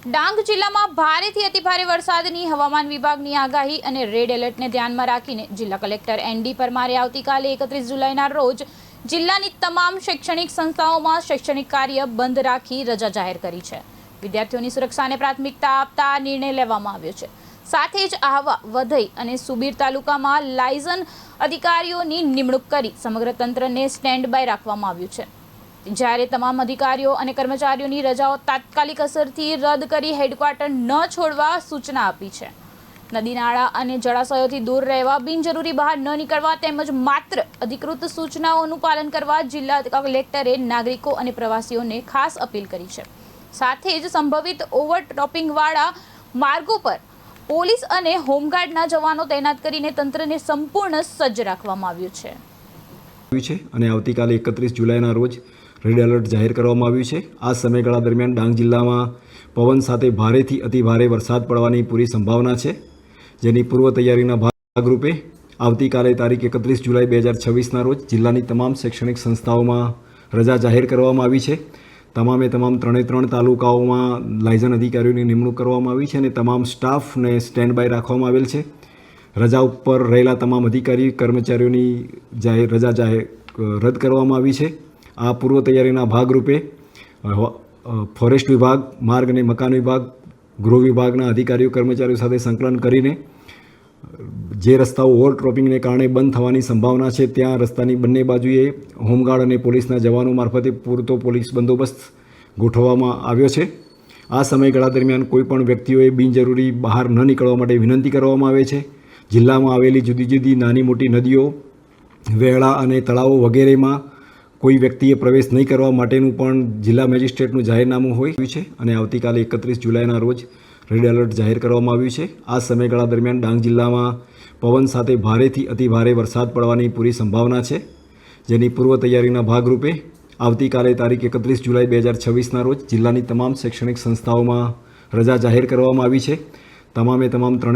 ડાંગ જિલ્લામાં ભારેથી અતિભારે વરસાદની હવામાન વિભાગની આગાહી અને રેડ એલર્ટને ધ્યાનમાં રાખીને જિલ્લા કલેક્ટર એન.ડી. પરમારે આવતીકાલે 31 જુલાઈના રોજ જિલ્લાની તમામ શૈક્ષણિક સંસ્થાઓમાં શૈક્ષણિક કાર્ય બંધ રાખી રજા જાહેર કરી છે। વિદ્યાર્થીઓની સુરક્ષાને પ્રાથમિકતા આપતા આ નિર્ણય લેવામાં આવ્યો છે। સાથે જ આહવા, વધઈ અને સુબીર તાલુકામાં લાયઝન અધિકારીઓની નિમણૂક કરી સમગ્ર તંત્રને સ્ટેન્ડ બાય રાખવામાં આવ્યું છે। જ્યારે તમામ અધિકારીઓ અને કર્મચારીઓની રજાઓ તાત્કાલિક અસરથી રદ કરી હેડક્વાર્ટર ન છોડવા સૂચના આપી છે। નદી નાળા અને જળાશયોથી દૂર રહેવા, બિનજરૂરી બહાર ન નીકળવા તેમજ માત્ર અધિકૃત સૂચનાઓનું પાલન કરવા જિલ્લા કલેક્ટરે નાગરિકો અને પ્રવાસીઓને ખાસ અપીલ કરી છે। સાથે જ સંભવિત ઓવરટોપિંગવાળા માર્ગો પર પોલીસ અને હોમગાર્ડના જવાનો તૈનાત કરીને તંત્રને સંપૂર્ણ સજ્જ રાખવામાં આવ્યું છે। અને આવતીકાલે 31 જુલાઈના રોજ રેડ એલર્ટ જાહેર કરવામાં આવ્યું છે। આ સમયગાળા દરમિયાન ડાંગ જિલ્લામાં પવન સાથે ભારેથી અતિભારે વરસાદ પડવાની પૂરી સંભાવના છે, જેની પૂર્વ તૈયારીના ભાગરૂપે આવતીકાલે તારીખ 31 જુલાઈ 2026ના રોજ જિલ્લાની તમામ શૈક્ષણિક સંસ્થાઓમાં રજા જાહેર કરવામાં આવી છે। તમામે તમામ 3 તાલુકાઓમાં લાયઝન અધિકારીઓની નિમણૂક કરવામાં આવી છે અને તમામ સ્ટાફને સ્ટેન્ડ બાય રાખવામાં આવેલ છે। રજા ઉપર રહેલા તમામ અધિકારી કર્મચારીઓની રજા રદ કરવામાં આવી છે। આ પૂર્વ તૈયારીના ભાગરૂપે ફોરેસ્ટ વિભાગ, માર્ગ અને મકાન વિભાગ, ગૃહ વિભાગના અધિકારીઓ કર્મચારીઓ સાથે સંકલન કરીને જે રસ્તાઓ ઓવરટોપિંગને કારણે બંધ થવાની સંભાવના છે ત્યાં રસ્તાની બંને બાજુએ હોમગાર્ડ અને પોલીસના જવાનો મારફતે પૂરતો પોલીસ બંદોબસ્ત ગોઠવવામાં આવ્યો છે। આ સમયગાળા દરમિયાન કોઈપણ વ્યક્તિઓએ બિનજરૂરી બહાર ન નીકળવા માટે વિનંતી કરવામાં આવે છે। જિલ્લામાં આવેલી જુદી જુદી નાની મોટી નદીઓ, વેળા અને તળાવો વગેરેમાં કોઈ વ્યક્તિએ પ્રવેશ નહીં કરવા માટેનું પણ જિલ્લા મેજિસ્ટ્રેટનું જાહેરનામું હોય છે અને આવતીકાલે 31 જુલાઈના રોજ રેડ એલર્ટ જાહેર કરવામાં આવ્યું છે। આ સમયગાળા દરમિયાન ડાંગ જિલ્લામાં પવન સાથે ભારેથી અતિભારે વરસાદ પડવાની પૂરી સંભાવના છે, જેની પૂર્વ તૈયારીના ભાગરૂપે આવતીકાલે તારીખ 31 જુલાઈ 2026ના રોજ જિલ્લાની તમામ શૈક્ષણિક સંસ્થાઓમાં રજા જાહેર કરવામાં આવી છે। તમામે તમામ 3